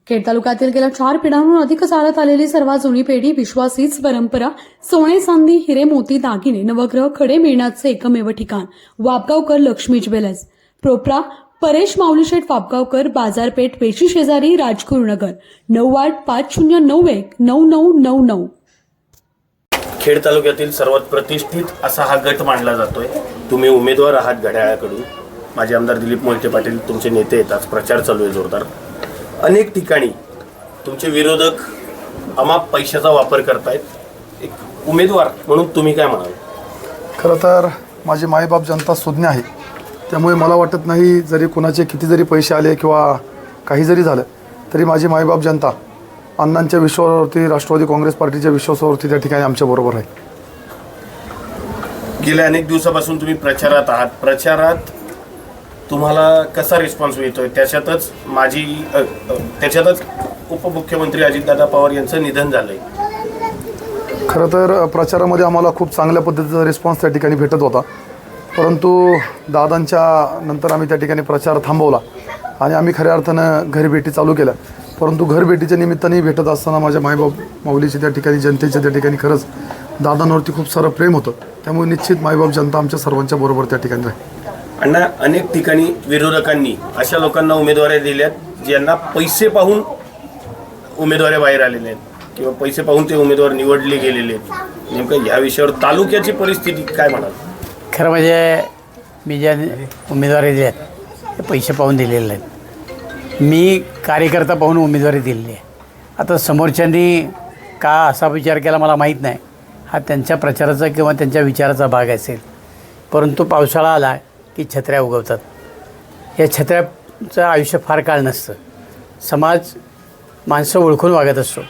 खेड तालुक्यातील गेल्या 4 पिढ्यांहून अधिक चालत आलेली सर्वात जुनी पेढी विश्वास हीच परंपरा. सोने चांदी हिरे मोती दागिने नवग्रह खडे मिळण्याचे एकमेव ठिकाण वापगावकर लक्ष्मी ज्वेलर्स. प्रोप्रा परेश माऊलीशेठ वापगावकर, बाजारपेठ पेशी शेजारी, राजगुरुनगर. 9850919999. खेड तालुक्यातील सर्वात प्रतिष्ठित असा हा गट मानला जातोय. तुम्ही उमेदवार आहात घड्याळाकडून. माजी आमदार दिलीप मोहिते पाटील तुमचे नेते आहेत. आज प्रचार चालू आहे जोरदार. अनेक ठिकाणी तुमचे विरोधक अमाप पैशाचा वापर करतायत. एक उमेदवार म्हणून तुम्ही काय म्हणाल? खरं तर माझे मायबाप जनता सुज्ञ आहे, त्यामुळे मला वाटत नाही जरी कुणाचे किती जरी पैसे आले किंवा काही जरी झालं तरी माझी मायबाप जनता अण्णांच्या विश्वासावरती, राष्ट्रवादी काँग्रेस पार्टीच्या विश्वासावरती त्या ठिकाणी आमच्याबरोबर आहे. गेल्या अनेक दिवसापासून तुम्ही प्रचारात आहात. प्रचारात तुम्हाला कसा रिस्पॉन्स मिळतोय? त्याच्यातच उपमुख्यमंत्री अजितदादा पवार यांचं निधन झालंय. खरं तर प्रचारामध्ये आम्हाला खूप चांगल्या पद्धतीचा रिस्पॉन्स त्या ठिकाणी भेटत होता, परंतु दादांच्या नंतर आम्ही त्या ठिकाणी प्रचार थांबवला आणि आम्ही खऱ्या अर्थानं घरभेटी चालू केल्या. परंतु घरभेटीच्या निमित्ताने भेटत असताना माझ्या मायबाप माऊलीचे त्या ठिकाणी, जनतेच्या त्या ठिकाणी खरंच दादांवरती खूप सारं प्रेम होतं. त्यामुळे निश्चित मायबाप जनता आमच्या सर्वांच्या बरोबर त्या ठिकाणी राहील. अण्णा, अनेक ठिकाणी विरोधकांनी अशा लोकांना उमेदवारी दिल्यात ज्यांना पैसे पाहून उमेदवारी बाहेर आलेले आहेत किंवा पैसे पाहून ते उमेदवार निवडले गेलेले आहेत. नेमकं या विषयावर तालुक्याची परिस्थिती काय म्हणाल? खरं म्हणजे मी ज्या उमेदवारी दिल्यात ते पैसे पाहून दिलेले आहेत. मी कार्यकर्ता पाहून उमेदवारी दिलेली आहे. आता समोरच्यांनी का असा विचार केला मला माहीत नाही. हा त्यांच्या प्रचाराचा किंवा त्यांच्या विचाराचा भाग असेल. परंतु पावसाळा आला की छत्र्या उगवतात. या छत्र्याचं आयुष्य फार काळ नसतं. समाज माणसं ओळखून वागत असतो.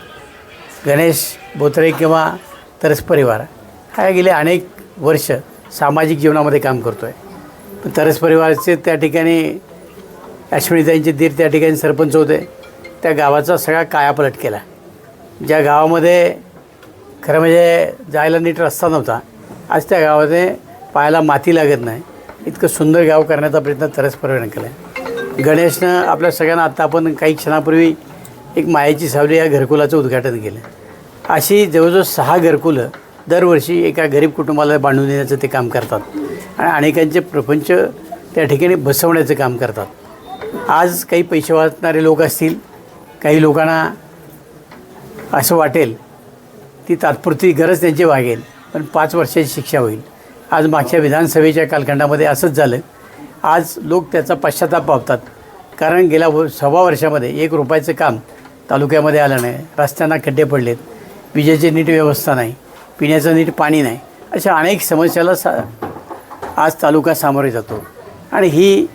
गणेश बोत्रे किंवा तरस परिवार हा गेले अनेक वर्ष सामाजिक जीवनामध्ये काम करतो आहे. तरस परिवाराचे त्या ठिकाणी अश्विनीताईंचे दीर त्या ठिकाणी सरपंच होते. त्या गावाचा सगळा कायापालट केला. ज्या गावामध्ये खरं म्हणजे जायला नीट रस्ता नव्हता, आज त्या गावामध्ये पायाला माती लागत नाही इतकं सुंदर गाव करण्याचा प्रयत्न तरस परिवाराने केला आहे. गणेशनं आपल्या सगळ्यांना आत्ता आपण काही क्षणापूर्वी एक मायाची सावली या घरकुलाचं उद्घाटन केलं. अशी जवळजवळ 6 घरकुलं दरवर्षी एका गरीब कुटुंबाला बांधून देण्याचं ते काम करतात आणि अनेकांचे प्रपंच त्या ठिकाणी बसवण्याचं काम करतात. आज काही पैसे वाचणारे लोक असतील, काही लोकांना असं वाटेल ती तात्पुरती गरज त्यांची भागेल, पण 5 वर्षाची शिक्षा होईल. आज मागच्या विधानसभेच्या कालखंडामध्ये असंच झालं. आज लोक त्याचा पश्चाताप पावतात, कारण गेल्या 6 वर्षामध्ये 1 रुपयाचं काम तालुक्यामध्ये आलं नाही. रस्त्यांना खड्डे पडलेत, विजेची नीट व्यवस्था नाही, पिण्याचं नीट पाणी नाही, अशा अनेक समस्याला आज तालुका सामोरे जातो. आणि ही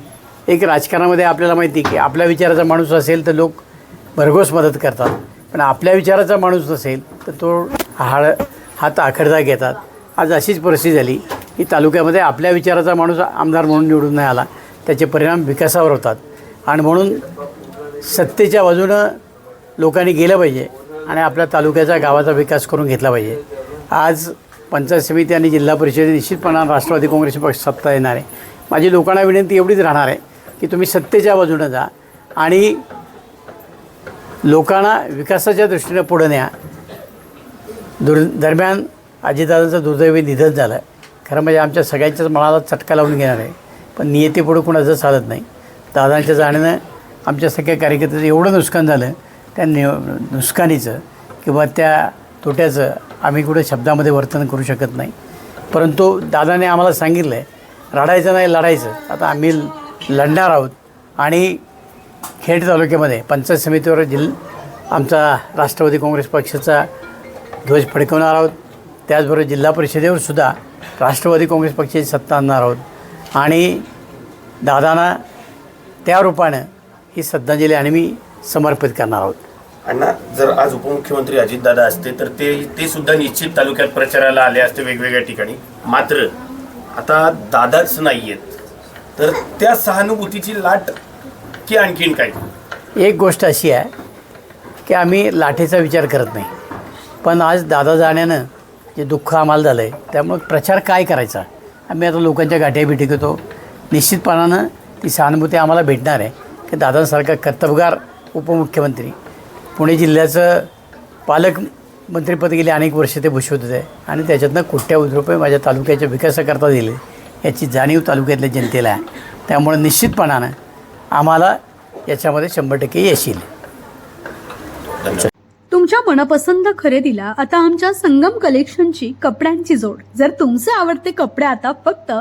एक राजकारणामध्ये आपल्याला माहिती की आपल्या विचाराचा माणूस असेल तर लोक भरघोस मदत करतात, पण आपल्या विचाराचा माणूस नसेल तर तो हात आखडता घेतात. आज अशीच परिस्थिती झाली की तालुक्यामध्ये आपल्या विचाराचा माणूस आमदार म्हणून निवडून नाही आला, त्याचे परिणाम विकासावर होतात. आणि म्हणून सत्तेच्या बाजूनं लोकांनी गेलं पाहिजे आणि आपल्या तालुक्याचा, गावाचा विकास करून घेतला पाहिजे. आज पंचायत समिती आणि जिल्हा परिषदेत निश्चितपणाने राष्ट्रवादी काँग्रेस पक्ष सत्ता येणार आहे. माझी लोकांना विनंती एवढीच राहणार आहे की तुम्ही सत्तेच्या बाजूनं जा आणि लोकांना विकासाच्या दृष्टीनं पुढं न्या. दरम्यान अजितदादांचं दुर्दैवी निधन झालं. खरं म्हणजे आमच्या सगळ्यांच्याच मनाला चटका लावून घेणार आहे, पण नियतीपुढं कुणाचं चालत नाही. दादांच्या जाण्यानं आमच्या सगळ्या कार्यकर्त्याचं एवढं नुकसान झालं, त्या नुकसानीचं किंवा त्या तोट्याचं आम्ही कुठे शब्दामध्ये वर्तन करू शकत नाही. परंतु दादाने आम्हाला सांगितलं आहे रडायचं नाही, लढायचं. आता आम्ही लढणार आहोत आणि खेड तालुक्यामध्ये पंचायत समितीवर आमचा राष्ट्रवादी काँग्रेस पक्षाचा ध्वज फडकवणार आहोत. त्याचबरोबर जिल्हा परिषदेवर सुद्धा राष्ट्रवादी काँग्रेस पक्षाची सत्ता आणणार आहोत आणि दादांना त्या रूपानं ही श्रद्धांजली आणि मी समर्पित करणार आहोत. अण्णा, जर आज उपमुख्यमंत्री अजितदादा असते तर ते सुद्धा निश्चित तालुक्यात प्रचाराला आले असते वेगवेगळ्या ठिकाणी. मात्र आता दादाच नाही आहेत, तर त्या सहानुभूतीची लाट की आणखीन काय? एक गोष्ट अशी आहे की आम्ही लाटेचा विचार करत नाही, पण आज दादा जाण्यानं जे दुःख आम्हाला झालं आहे त्यामुळे प्रचार काय करायचा. आम्ही आता लोकांच्या गाठ्या भेटी घेतो. निश्चितपणानं ती सहानुभूती आम्हाला भेटणार आहे की दादांसारखा कर्तबगार उपमुख्यमंत्री पुणे जिल्ह्याचं पालकमंत्रीपद गेली अनेक वर्ष ते भूषवत होते आणि त्याच्यातनं कोट्यावधी रुपये माझ्या तालुक्याच्या विकासाकरता दिले याची जाणीव तालुक्यातल्या जनतेला आहे. त्यामुळे निश्चितपणानं आम्हाला याच्यामध्ये 100% यश येईल. तुमच्या मनपसंत खरेदीला आता आमच्या संगम कलेक्शनची कपड्यांची जोड. जर तुमचे आवडते कपडे आता फक्त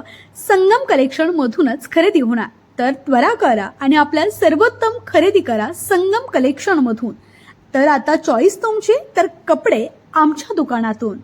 संगम कलेक्शन मधूनच खरेदी होणार तर त्वरा करा आणि आपल्या सर्वोत्तम खरेदी करा संगम कलेक्शन मधून. तर आता चॉईस तुमची तर कपडे आमच्या दुकानातून.